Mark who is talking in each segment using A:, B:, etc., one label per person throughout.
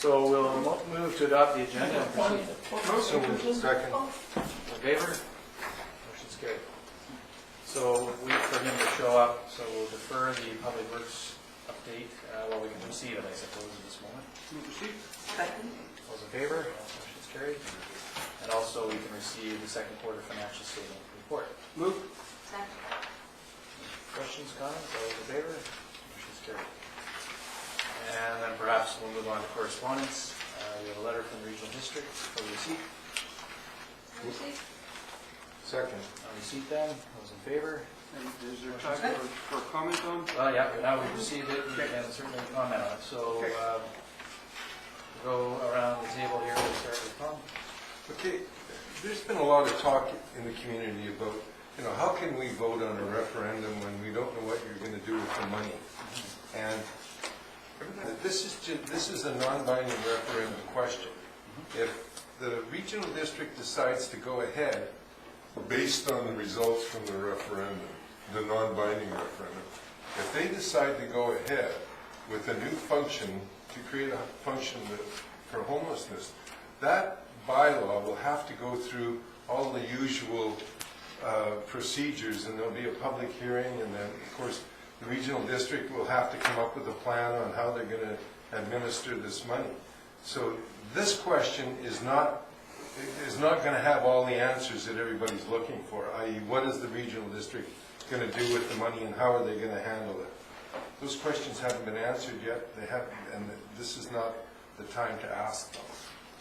A: So we'll move to adopt the agenda and proceed.
B: Second.
A: In favor? Motion's carried. So wait for him to show up, so we'll defer the Public Works update while we can receive it, I suppose, at this moment.
C: Move receipt.
D: Second.
A: Those in favor? Motion's carried. And also we can receive the second quarter financial statement report.
C: Move.
D: Second.
A: Questions, comments? All those in favor? Motion's carried. And then perhaps we'll move on to correspondence. We have a letter from the regional district for receipt.
D: Receipt.
B: Second.
A: On receipt then, those in favor?
C: And is there time for comment on?
A: Yeah, now we've received it, we can certainly comment on it. So go around the table here, we'll start with Tom.
B: Okay, there's been a lot of talk in the community about, how can we vote on a referendum when we don't know what you're going to do with the money? And this is a non-binding referendum question. If the regional district decides to go ahead,
E: based on the results from the referendum, the non-binding referendum, if they decide to go ahead with a new function, to create a function for homelessness, that bylaw will have to go through all the usual procedures, and there'll be a public hearing, and then, of course, the regional district will have to come up with a plan on how they're going to administer this money. So this question is not going to have all the answers that everybody's looking for, i.e. what is the regional district going to do with the money and how are they going to handle it. Those questions haven't been answered yet. They haven't, and this is not the time to ask them.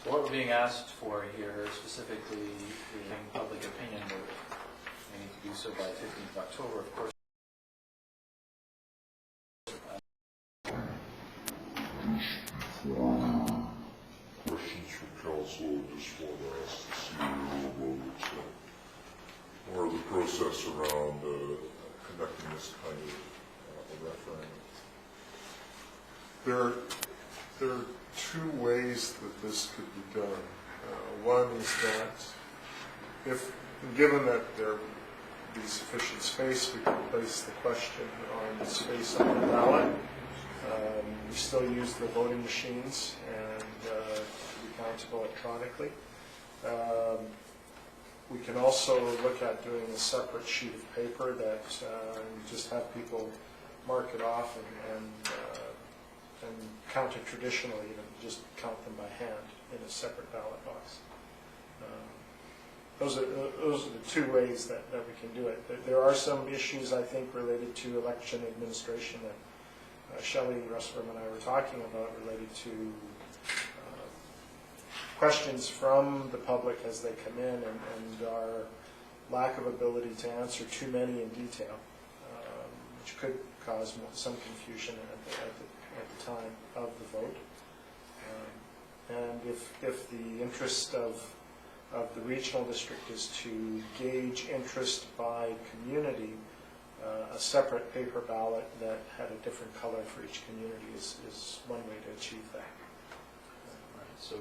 A: So what we're being asked for here, specifically the public opinion vote, we need to do so by 15th of October, of course.
E: Questions from council, just want to ask to see or the process around conducting this kind of a referendum. There are two ways that this could be done. One is that given that there be sufficient space, we can place the question on the space on the ballot. We still use the voting machines and we count electronically. We can also look at doing a separate sheet of paper that just have people mark it off and count it traditionally, just count them by hand in a separate ballot box. Those are the two ways that we can do it. There are some issues, I think, related to election administration that Shelley Russell and I were talking about, related to questions from the public as they come in and our lack of ability to answer too many in detail, which could cause some confusion at the time of the vote. And if the interest of the regional district is to gauge interest by community, a separate paper ballot that had a different color for each community is one way to achieve that.
A: Right. So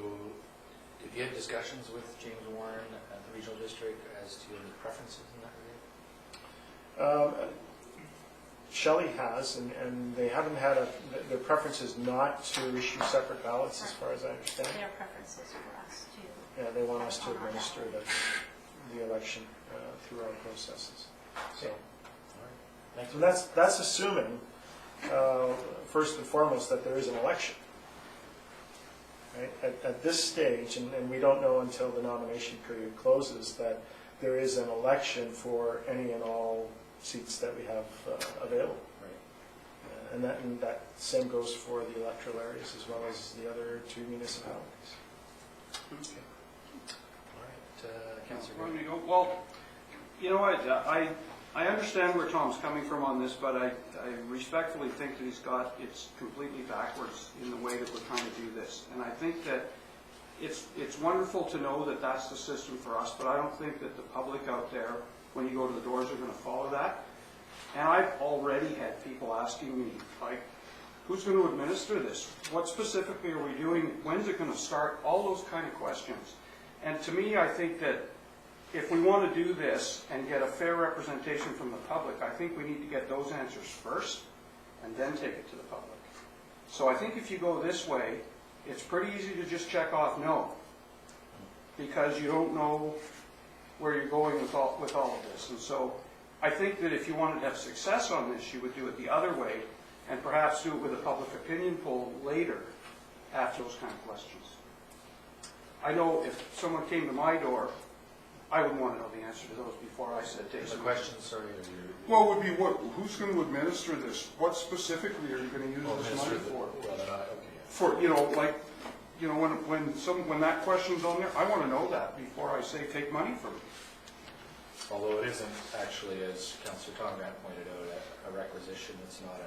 A: have you had discussions with James Warren at the regional district as to any preferences in that regard?
D: Shelley has, and they haven't had their preference is not to issue separate ballots, as far as I understand.
F: Their preferences for us to.
D: Yeah, they want us to administer the election through our processes. So, and that's assuming, first and foremost, that there is an election. Right? At this stage, and we don't know until the nomination period closes, that there is an election for any and all seats that we have available. Right. And that same goes for the electoral areas as well as the other two municipalities.
A: Okay. All right, Councillor.
C: Well, you know what, I understand where Tom's coming from on this, but I respectfully think that it's completely backwards in the way that we're trying to do this. And I think that it's wonderful to know that that's the system for us, but I don't think that the public out there, when you go to the doors, are going to follow that. And I've already had people asking me, like, who's going to administer this? What specifically are we doing? When's it going to start? All those kind of questions. And to me, I think that if we want to do this and get a fair representation from the public, I think we need to get those answers first and then take it to the public. So I think if you go this way, it's pretty easy to just check off no, because you don't know where you're going with all of this. And so I think that if you wanted to have success on this, you would do it the other way, and perhaps do it with a public opinion poll later, after those kind of questions. I know if someone came to my door, I would want to know the answer to those before I said take
A: The
C: some.
A: question, sorry, are you?
G: Well, would be what, who's going to administer this? What specifically are you going to use
A: Oh,
G: this
A: Minister,
G: money for?
A: well, okay.
G: For, when that question's on there, I want to know that before I say take money from it.
A: Although it isn't actually, as Councillor Tom Grant pointed out, a requisition, it's not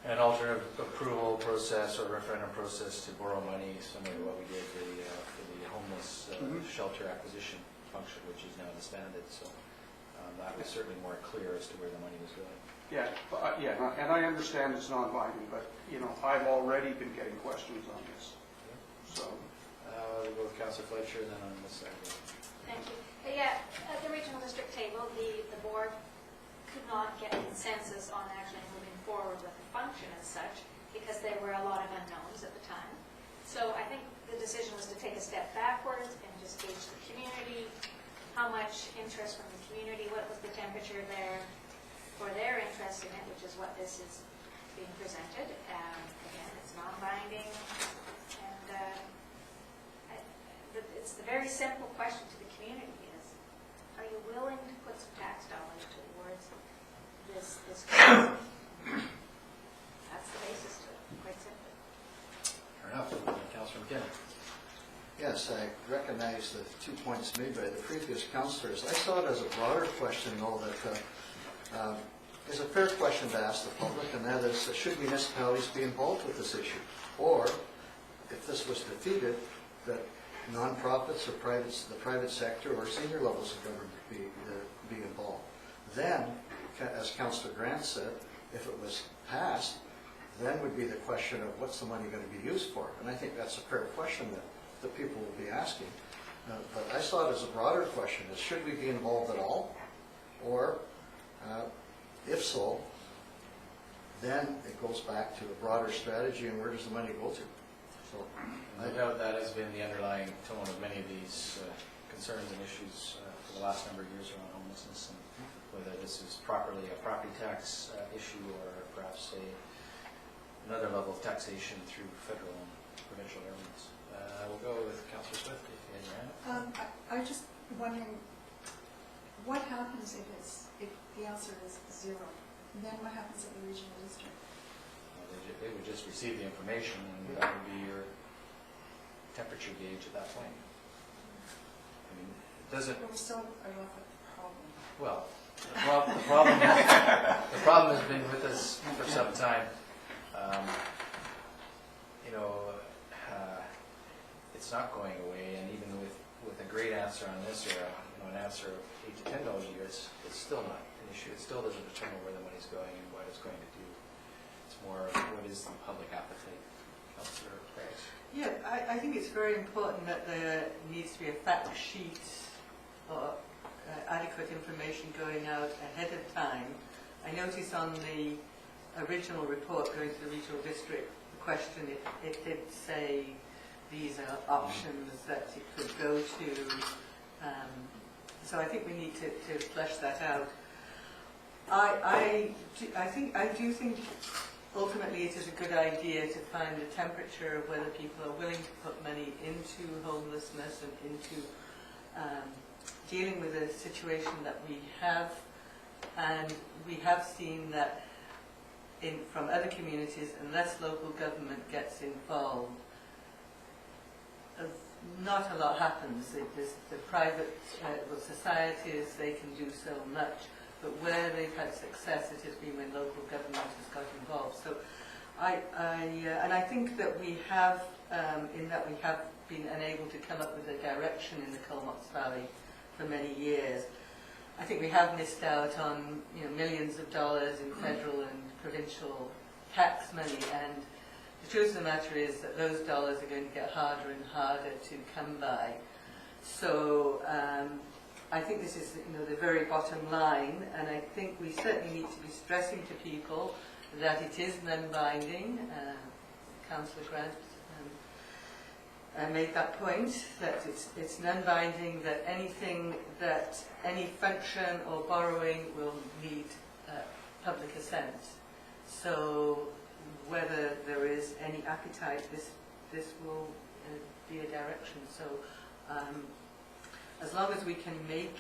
A: an alternate approval process or referendum process to borrow money, similar to what we did for the homeless shelter acquisition function, which is now disbanded. So that was certainly more clear as to where the money was going.
C: Yeah, and I understand it's non-binding, but, I've already been getting questions on this. So,
A: We'll go with Councillor Fletcher, and then on this side.
F: Thank you. Yeah, at the regional district table, the board could not get consensus on actually moving forward with the function as such, because there were a lot of unknowns at the time. So I think the decision was to take a step backwards and just gauge the community, how much interest from the community, what was the temperature there for their interest in it, which is what this is being presented. Again, it's non-binding, and it's the very simple question to the community is, are you willing to put some tax dollars towards this cause? That's the basis to it, quite simply.
A: Fair enough. Councillor McKinnon.
H: Yes, I recognize the 2 points made by the previous councillors. I saw it as a broader question, though, that is a fair question to ask the public, and that is, should municipalities be involved with this issue? Or, if this was defeated, that nonprofits or the private sector or senior levels of government be involved. Then, as Councillor Grant said, if it was passed, then would be the question of what's the money going to be used for? And I think that's a fair question that people will be asking. But I saw it as a broader question, is should we be involved at all? Or, if so, then it goes back to a broader strategy, and where does the money go to? So,
A: No doubt that has been the underlying tone of many of these concerns and issues for the last number of years around homelessness, and whether this is properly a property tax issue or perhaps another level of taxation through federal and provincial governments. We'll go with Councillor Swift, if you had your hand up.
I: I'm just wondering, what happens if the answer is 0? And then what happens at the regional district?
A: They would just receive the information, and that would be your temperature gauge at that point. I mean, it doesn't.
I: But we still are left with the problem.
A: Well, the problem has been with us for some time. It's not going away, and even with a great answer on this, or an answer of $8 to $10 a year, it's still not an issue. It still doesn't determine where the money's going and what it's going to do. It's more of what is the public appetite. Councillor Price.
J: Yeah, I think it's very important that there needs to be a fact sheet or adequate information going out ahead of time. I noticed on the original report going to the regional district, the question, it did say these are options that it could go to. So I think we need to flesh that out. I do think ultimately it is a good idea to find the temperature of whether people are willing to put money into homelessness and into dealing with a situation that we have. And we have seen that from other communities, unless local government gets involved, not a lot happens. The private societies, they can do so much, but where they've had success, it has been when local government has got involved. So and I think that we have, in that we have been unable to come up with a direction in the Comox Valley for many years. I think we have missed out on millions of dollars in federal and provincial tax money, and the truth of the matter is that those dollars are going to get harder and harder to come by. So I think this is the very bottom line, and I think we certainly need to be stressing to people that it is non-binding. Councillor Grant I made that point, that it's non-binding, that any function or borrowing will need public assent. So whether there is any appetite, this will be a direction. So as long as we can make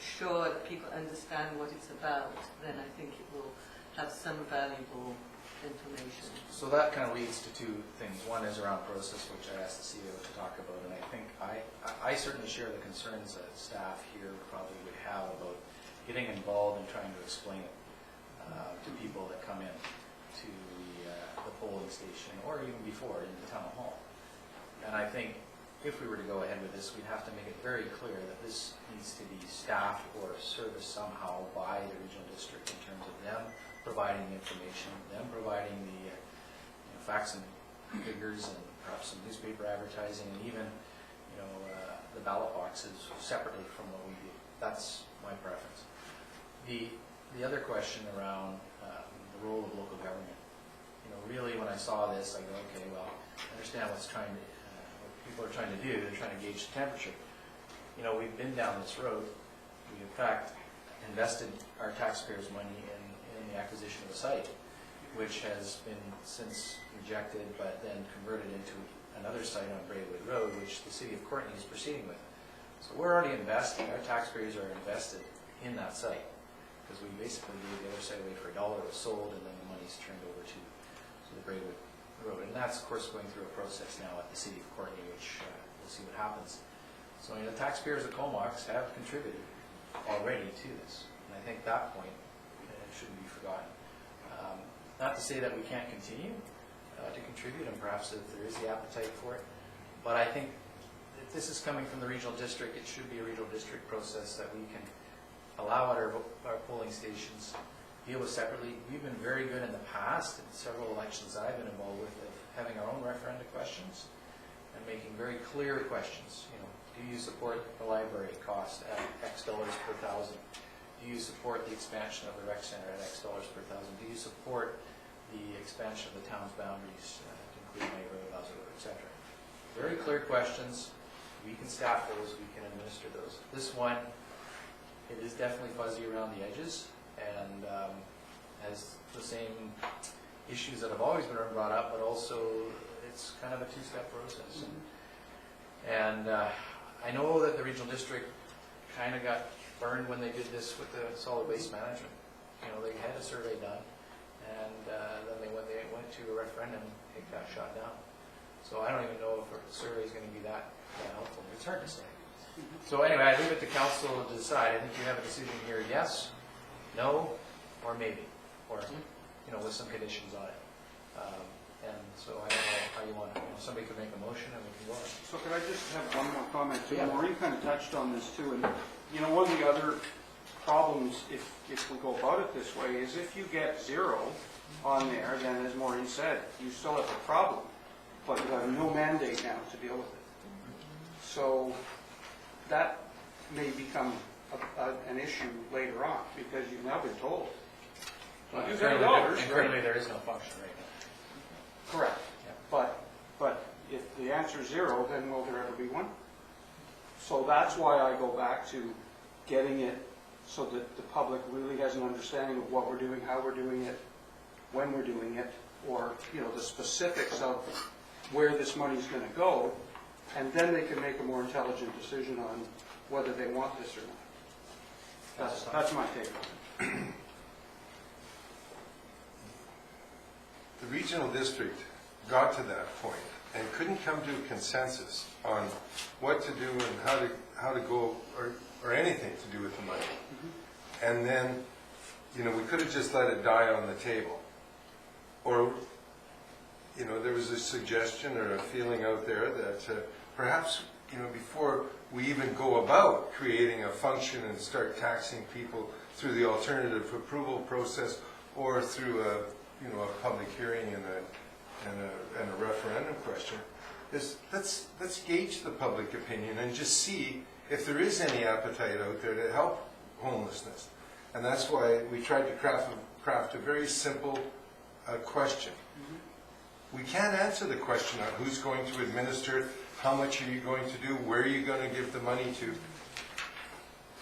J: sure that people understand what it's about, then I think it will have some valuable information.
A: So that kind of leads to two things. One is around process, which I asked the CEO to talk about, and I think I certainly share the concerns that staff here probably would have about getting involved and trying to explain it to people that come in to the polling station, or even before in the town hall. And I think if we were to go ahead with this, we'd have to make it very clear that this needs to be staffed or serviced somehow by the regional district in terms of them providing the information, them providing the facts and figures, and perhaps some newspaper advertising, and even the ballot boxes separately from what we do. That's my preference. The other question around the role of local government. Really when I saw this, I go, okay, well, I understand what people are trying to do. They're trying to gauge the temperature. We've been down this road. We in fact invested our taxpayers' money in the acquisition of a site, which has been since rejected, but then converted into another site on Braidwood Road, which the city of Courtenay is proceeding with. So we're already investing. Our taxpayers are invested in that site, because we basically gave the other site away for $1. It was sold, and then the money's turned over to the Braidwood Road. And that's, of course, going through a process now at the city of Courtenay, which we'll see what happens. So the taxpayers of Comox have contributed already to this. And I think that point shouldn't be forgotten. Not to say that we can't continue to contribute, and perhaps if there is the appetite for it. But I think if this is coming from the regional district, it should be a regional district process that we can allow at our polling stations, deal with separately. We've been very good in the past, in several elections that I've been involved with, of having our own referenda questions and making very clear questions. Do you support the library cost at X dollars per thousand? Do you support the expansion of the rec center at X dollars per thousand? Do you support the expansion of the town's boundaries to include May Road, Lazo Road, etc.? Very clear questions. We can staff those. We can administer those. This one, it is definitely fuzzy around the edges, and has the same issues that have always been brought up, but also it's kind of a two-step process. And I know that the regional district kind of got burned when they did this with the solid waste management. They had a survey done, and then when they went to a referendum, it got shot down. So I don't even know if the survey is going to be that helpful. It's hard to say. So anyway, I leave it to council to decide. I think you have a decision here: yes, no, or maybe, or with some conditions on it. And so I don't know how you want to. Somebody could make a motion, and we can go on.
C: So could I just have one more comment too?
A: Yeah.
C: Maureen kind of touched on this too, and one of the other problems if we go about it this way is if you get 0 on there, then as Maureen said, you still have a problem, but you have no mandate now to deal with it. So that may become an issue later on, because you've now been told. You get $1,
A: And currently there is no function right now.
C: correct.
A: Yeah.
C: But if the answer is 0, then will there ever be one? So that's why I go back to getting it so that the public really has an understanding of what we're doing, how we're doing it, when we're doing it, or the specifics of where this money's going to go, and then they can make a more intelligent decision on whether they want this or not. That's my take on it.
B: The regional district got to that point and couldn't come to a consensus on what to do and how to go, or anything to do with the money. And then, we could have just let it die on the table. Or, there was a suggestion or a feeling out there that perhaps, before we even go about creating a function and start taxing people through the alternative approval process or through a public hearing and a referendum question, is let's gauge the public opinion and just see if there is any appetite out there to help homelessness. And that's why we tried to craft a very simple question. We can't answer the question on who's going to administer it, how much are you going to do, where are you going to give the money to?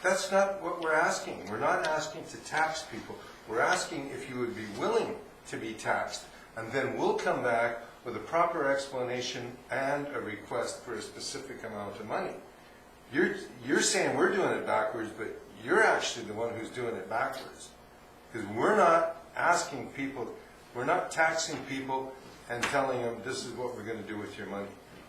B: That's not what we're asking. We're not asking to tax people. We're asking if you would be willing to be taxed, and then we'll come back with a proper explanation and a request for a specific amount of money. You're saying we're doing it backwards, but you're actually the one who's doing it backwards. Because we're not asking people, we're not taxing people and telling them this is what we're going to do with your money.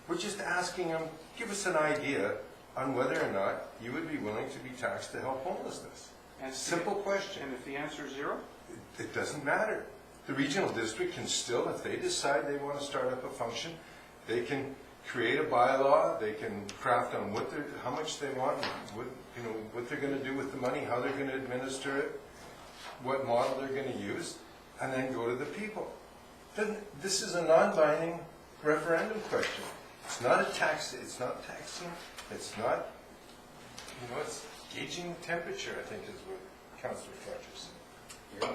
B: We're just asking them, give us an idea on whether or not you would be willing to be taxed to help homelessness.
C: And
B: Simple question.
C: And if the answer is zero?
B: It doesn't matter. The regional district can still, if they decide they want to start up a function, they can create a bylaw, they can craft on what they're, how much they want, what, you know, what they're going to do with the money, how they're going to administer it, what model they're going to use, and then go to the people. Then this is a non-binding referendum question. It's not a tax, it's not taxing, it's not, you know, it's gauging temperature, I think is what Councillor Fletcher said.
F: Yeah.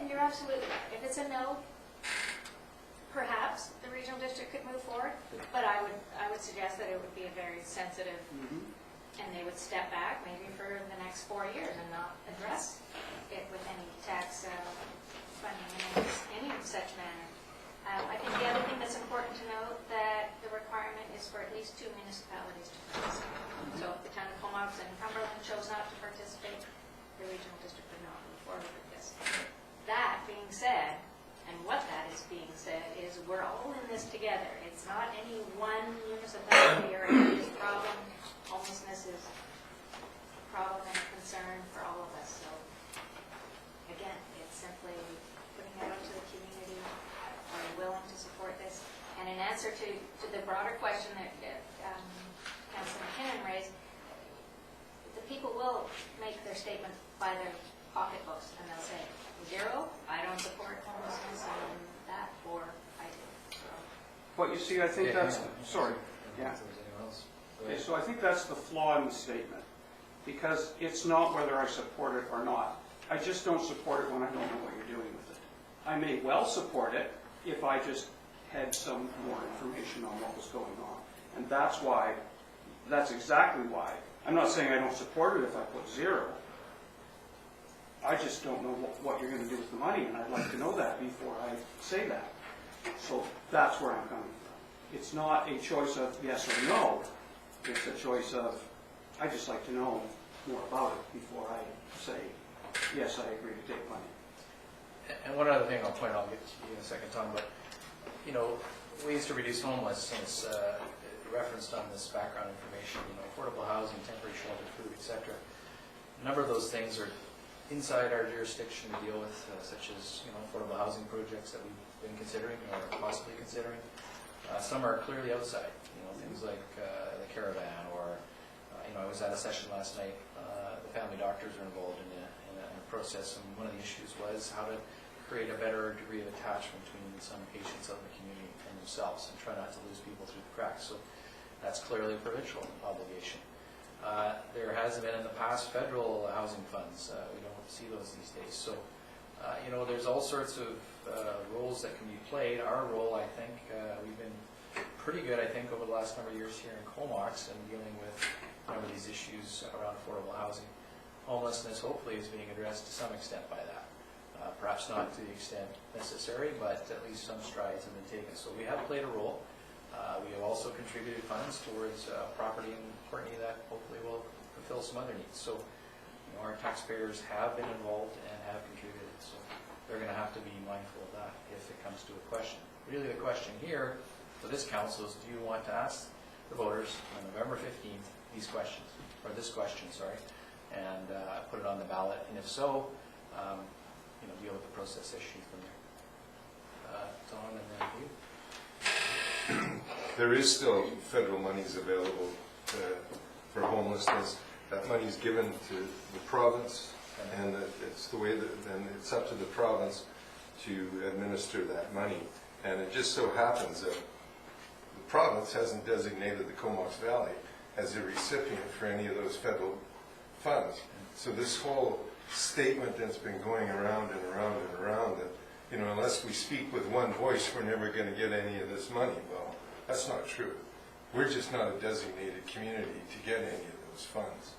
F: And you're absolutely right. If it's a no, perhaps the regional district could move forward, but I would suggest that it would be a very sensitive, and they would step back maybe for the next 4 years and not address it with any tax funding in any such manner. I think the other thing that's important to note that the requirement is for at least 2 municipalities to participate. So if the town of Comox and Cumberland chose not to participate, the regional district would not move forward with this. That being said, and what that is being said is we're all in this together. It's not any one municipality or area's problem. Homelessness is a problem and a concern for all of us. So again, it's simply putting it out to the community. Are you willing to support this? And in answer to the broader question that Councilor McKinnon raised, the people will make their statement by their pocketbooks, and they'll say, 0, I don't support homelessness, and that, or I do.
C: But you see, I think that's, sorry, yeah.
A: If there's anyone else. Go
C: Okay,
A: ahead.
C: so I think that's the flaw in the statement, because it's not whether I support it or not. I just don't support it when I don't know what you're doing with it. I may well support it if I just had some more information on what was going on. And that's why, that's exactly why. I'm not saying I don't support it if I put 0. I just don't know what you're going to do with the money, and I'd like to know that before I say that. So that's where I'm coming from. It's not a choice of yes or no. It's a choice of, I'd just like to know more about it before I say, yes, I agree to take money.
A: And one other thing I'll point out, I'll get to you in a second, Tom, but, you know, ways to reduce homelessness, referenced on this background information, you know, affordable housing, temporary shelter, food, etc. A number of those things are inside our jurisdiction to deal with, such as, you know, affordable housing projects that we've been considering or possibly considering. Some are clearly outside, you know, things like the caravan or, you know, I was at a session last night, the family doctors are involved in a process, and one of the issues was how to create a better degree of attachment between some patients of the community and themselves and try not to lose people through the cracks. So that's clearly a provincial obligation. There has been in the past federal housing funds. We don't see those these days. So, you know, there's all sorts of roles that can be played. Our role, I think, we've been pretty good, I think, over the last number of years here in Comox and dealing with a number of these issues around affordable housing. Homelessness, hopefully, is being addressed to some extent by that. Perhaps not to the extent necessary, but at least some strides have been taken. So we have played a role. We have also contributed funds towards property in Courtenay that hopefully will fulfill some other needs. So, you know, our taxpayers have been involved and have contributed. So they're going to have to be mindful of that if it comes to a question. Really, the question here for this council is: do you want to ask the voters on November 15th these questions, or this question, sorry, and put it on the ballot? And if so, you know, deal with the process issue from there. Don, and then you.
B: There is still federal monies available for homelessness. That money is given to the province, and it's the way that then it's up to the province to administer that money. And it just so happens that the province hasn't designated the Comox Valley as a recipient for any of those federal funds. So this whole statement that's been going around and around and around that, you know, unless we speak with one voice, we're never going to get any of this money. Well,
E: That's not true. We're just not a designated community to get any of those funds.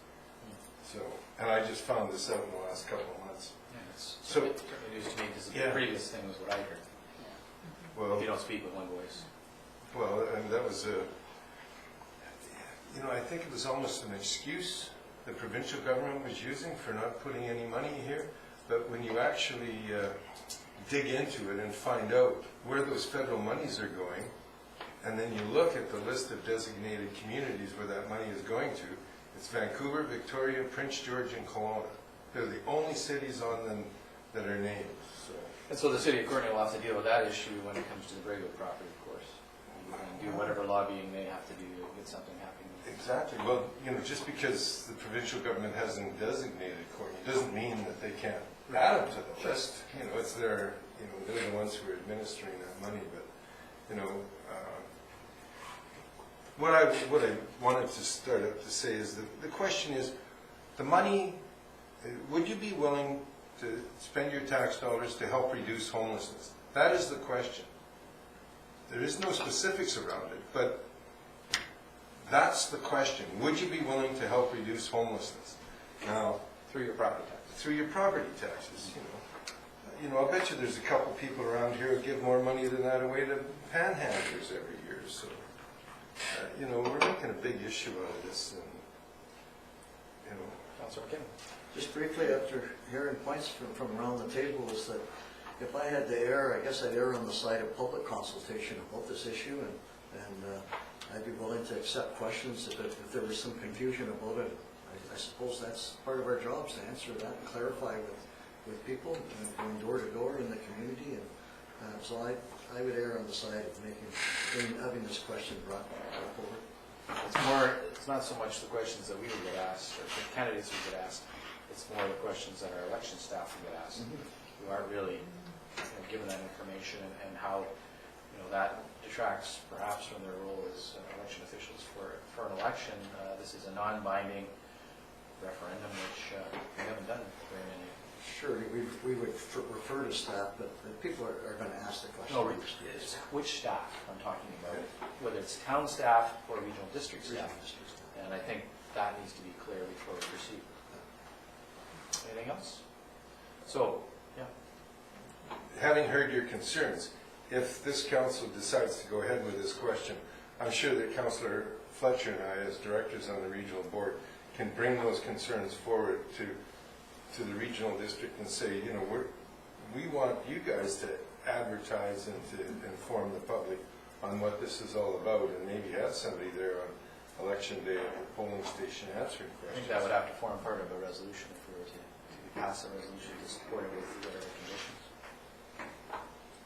E: So, and I just found this out in the last couple of months.
A: Yeah, it's
E: So-
A: certainly news to me, because the
E: Yeah.
A: previous thing was what I heard.
E: Well,
A: If you don't speak with one voice.
E: well, and that was a, you know, I think it was almost an excuse the provincial government was using for not putting any money here. But when you actually dig into it and find out where those federal monies are going, and then you look at the list of designated communities where that money is going to, it's Vancouver, Victoria, Prince George, and Kelowna. They're the only cities on them that are named, so.
A: And so the city of Courtenay will have to deal with that issue when it comes to the Grego property, of course. And do whatever lobbying they have to do to get something happening.
E: Exactly. Well, you know, just because the provincial government hasn't designated Courtenay doesn't mean that they can't add them to the list. You know, it's their, you know, they're the ones who are administering that money. But, you know, what I wanted to start up to say is that the question is, the money, would you be willing to spend your tax dollars to help reduce homelessness? That is the question. There is no specifics around it, but that's the question. Would you be willing to help reduce homelessness? Now,
A: Through your property tax.
E: through your property taxes, you know. You know, I'll bet you there's a couple people around here who give more money than that away to panhandlers every year. So, you know, we're making a big issue out of this, and, you know.
A: Councilor McKinnon.
H: Just briefly, after hearing points from around the table, is that if I had to err, I guess I'd err on the side of public consultation about this issue, and I'd be willing to accept questions if there was some confusion about it. I suppose that's part of our jobs, to answer that and clarify with people, and going door to door in the community. And so I would err on the side of having this question brought forward.
A: It's not so much the questions that we would get asked, or the candidates would get asked, it's more the questions that our election staff would get asked, who aren't really, you know, given that information, and how, you know, that detracts perhaps from their role as election officials for an election. This is a non-binding referendum, which we haven't done very many.
H: Sure, we would refer to staff, but people are going to ask the question.
A: No, it's which staff I'm talking about, whether it's town staff or regional district staff. And I think that needs to be clear before we proceed. Anything else? So, yeah.
E: Having heard your concerns, if this council decides to go ahead with this question, I'm sure that Councillor Fletcher and I, as directors on the regional board, can bring those concerns forward to the regional district and say, you know, we want you guys to advertise and to inform the public on what this is all about, and maybe have somebody there on election day at the polling station answering
A: I
E: questions.
A: think that would have to form part of a resolution if we were to pass a resolution to support it with whatever conditions.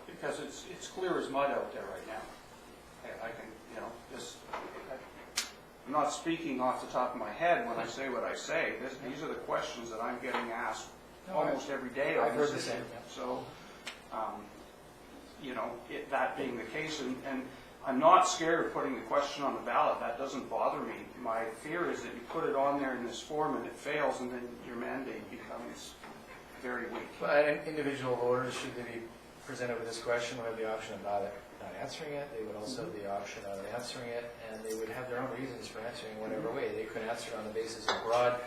C: Because it's clear as mud out there right now. I can, you know, I'm not speaking off the top of my head when I say what I say. These are the questions that I'm getting asked almost every day.
A: I've heard the same.
C: So, you know, that being the case, and I'm not scared of putting the question on the ballot. That doesn't bother me. My fear is that you put it on there in this form and it fails, and then your mandate becomes very weak.
A: But individual voters, should they be presented with this question, would have the option of not answering it. They would also have the option of answering it, and they would have their own reasons for answering whatever way. They could answer it on the basis of broad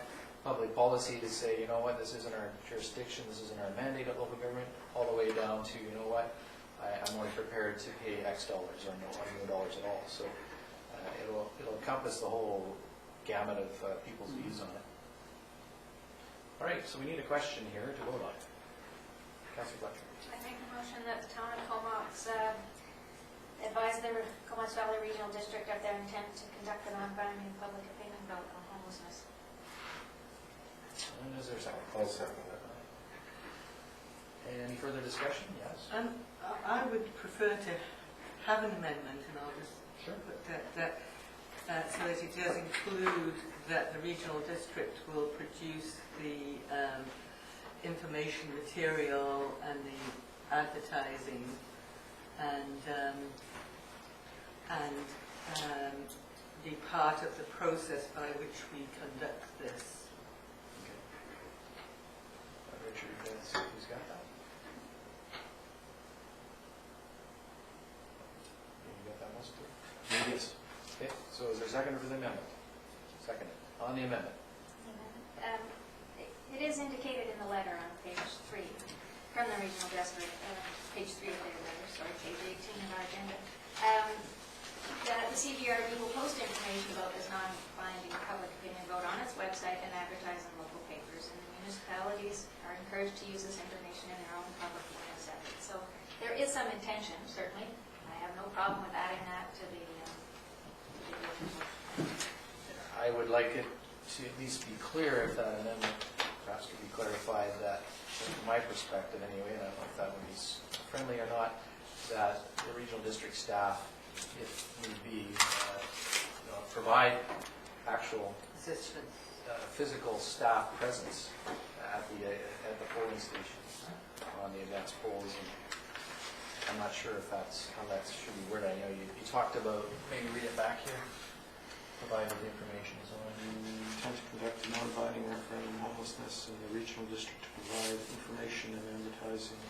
A: public policy to say, you know what, this isn't our jurisdiction, this isn't our mandate at local government, all the way down to, you know what, I'm only prepared to pay X dollars or no dollars at all. So it'll encompass the whole gamut of people's views on it. All right, so we need a question here to vote on. Councilor Fletcher.
F: I make a motion that the town of Comox advise the Comox Valley Regional District of their intent to conduct a non-binding public opinion vote on homelessness.
A: And is there a second?
E: I'll second that.
A: Any further discussion? Yes.
J: I would prefer to have an amendment, and I'll just put that so that it does include that the regional district will produce the information material and the advertising and be part of the process by which we conduct this.
A: Okay. Richard, who's got that? You got that, Mr.? So is there a second for the amendment? Second. On the amendment.
F: It is indicated in the letter on page 3, from the regional director, page 3 of their letter, sorry, page 18 of our agenda, that the CVRD will post information about this non-binding public opinion vote on its website and advertise in local papers, and the municipalities are encouraged to use this information in their own public witness efforts. So there is some intention, certainly. I have no problem with adding that to the
A: I would like it to at least be clear, if that amendment perhaps could be clarified, that from my perspective anyway, and I don't know if that would be friendly or not, that the regional district staff, if need be, provide actual
J: Assistance.
A: physical staff presence at the polling stations on the advanced polls. And I'm not sure if how that should be worded. I know you talked about, maybe read it back here, provided the information is on.
D: Intent to conduct a non-binding referendum on homelessness in the regional district to provide information and advertising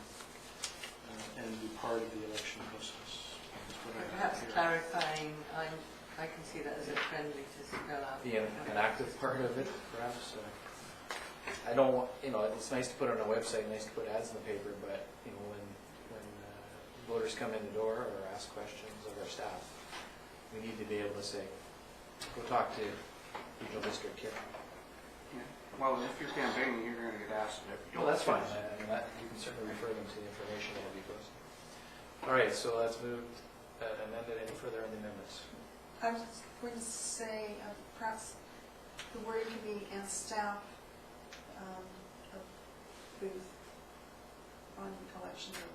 D: and be part of the election process. That's what I have
J: Perhaps
D: here.
J: clarifying, I can see that as a friendly to spell out.
A: The inactive part of it, perhaps. I don't want, it's nice to put it on a website, nice to put ads in the paper, but, when voters come in the door or ask questions of our staff, we need to be able to say, go talk to regional district here.
C: Yeah. Well, if you're campaigning, you're going to get asked.
A: Well, that's fine. I mean, you can certainly refer them to the information that will be posted. All right, so let's move amended. Any further on the amendments?
I: I was going to say, perhaps the wording could be "and staff of booth on election day."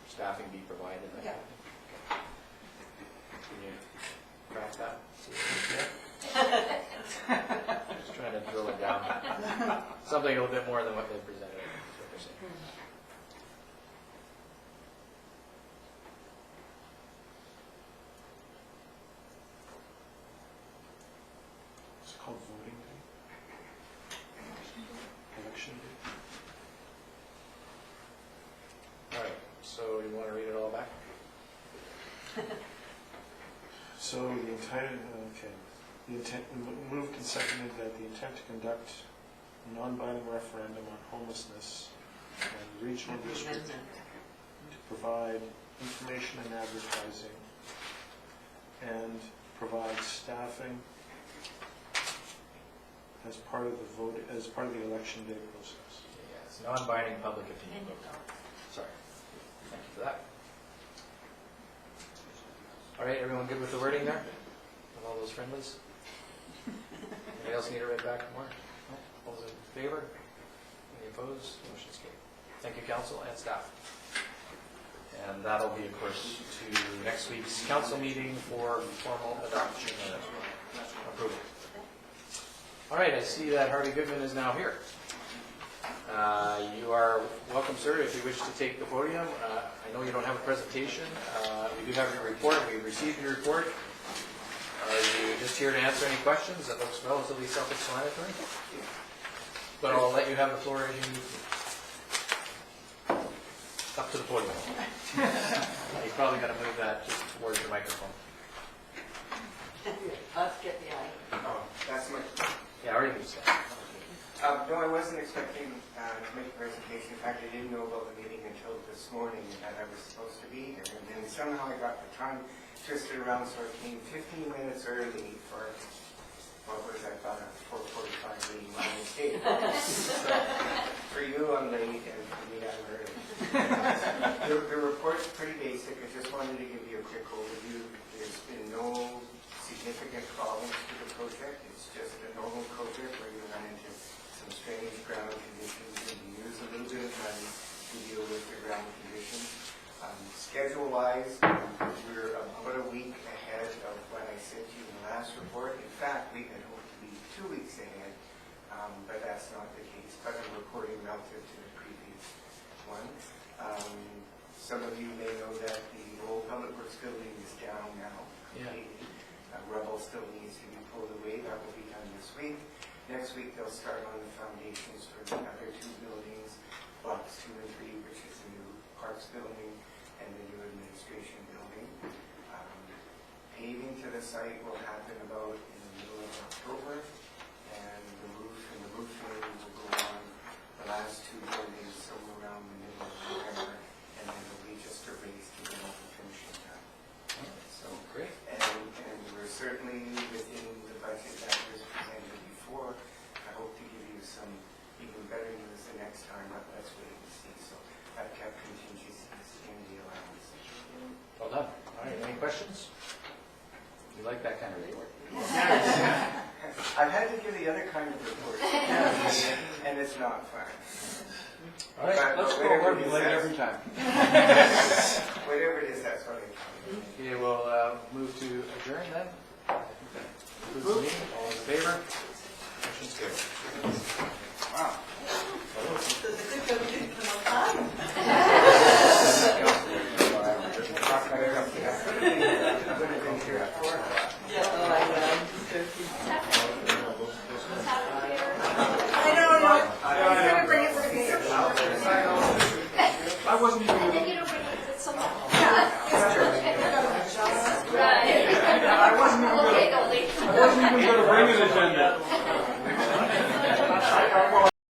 A: Staffing be provided. That
I: Yeah.
A: kind of thing? Okay. Can you crack that? Just trying to drill it down. Something a little bit more than what they presented. Is what they're saying.
D: It's called voting day. Election day.
A: All right, so you want to read it all back?
D: So the intent, moved and seconded that the intent to conduct a non-binding referendum on homelessness and the regional district to provide information and advertising and provide staffing as part of the vote, as part of the election day process.
A: Yes, non-binding public opinion vote. Sorry. Thank you for that. All right, everyone good with the wording there? With all those friendlies? Anybody else need it read back more? No? All those in favor? Any opposed? Motion's carried. Thank you, council and staff. And that'll be, of course, to next week's council meeting for formal adoption and approval. All right, I see that Harvey Goodman is now here. You are welcome, sir, if you wish to take the podium. I know you don't have a presentation. We do have your report. We received your report. Are you just here to answer any questions? That looks relatively self-explanatory. But I'll let you have the floor as you up to the podium. You probably got to move that just towards the microphone.
J: Let's get the eye.
K: Oh, that's my,
A: Yeah, or you can stand.
K: no, I wasn't expecting to make a presentation. In fact, I didn't know about the meeting until this morning that I was supposed to be here. And then somehow I got the time twisted around, so I came 15 minutes early for, what was I thought, a 4:45 meeting, my mistake. For you, I'm late, and for me, I'm early. The report's pretty basic. I just wanted to give you a quick overview. There's been no significant problems to the project. It's just a normal project where you run into some strange ground conditions and you use a little bit of money to deal with the ground conditions. Schedule-wise, we're about a week ahead of what I said to you in the last report. In fact, we had hoped to be 2 weeks ahead, but that's not the case. But I'm reporting relative to the previous one. Some of you may know that the old Public Works building is down now.
A: Yeah.
K: Rubble still needs to be pulled away. That will be done this week. Next week, they'll start on the foundations for the other two buildings, blocks 2 and 3, which is the new Parks building and the new administration building. Paving to the site will happen about in the middle of October, and the roofing will go on the last 2 buildings somewhere around the middle of November, and then there'll be just a race to get all the finishing done. So,
A: Great.
K: and we're certainly within the budget that was presented before. I hope to give you some even better news the next time, but let's wait and see. So I've kept contingencies in the allowance.
A: Well done. All right, any questions? You like that kind of report?
K: I've had to give the other kind of report, and it's not fun.
A: All right, let's go over.
K: Be late every time. Whatever it is, that's what I call it.
A: Okay, we'll move to adjourn then. I think that concludes the meeting. All in favor? Motion's carried.
C: Wow. I wasn't even
F: And
C: gonna,
F: then you don't bring it, it's so long.
C: I wasn't even
F: Okay, Goldie.
C: gonna bring an agenda.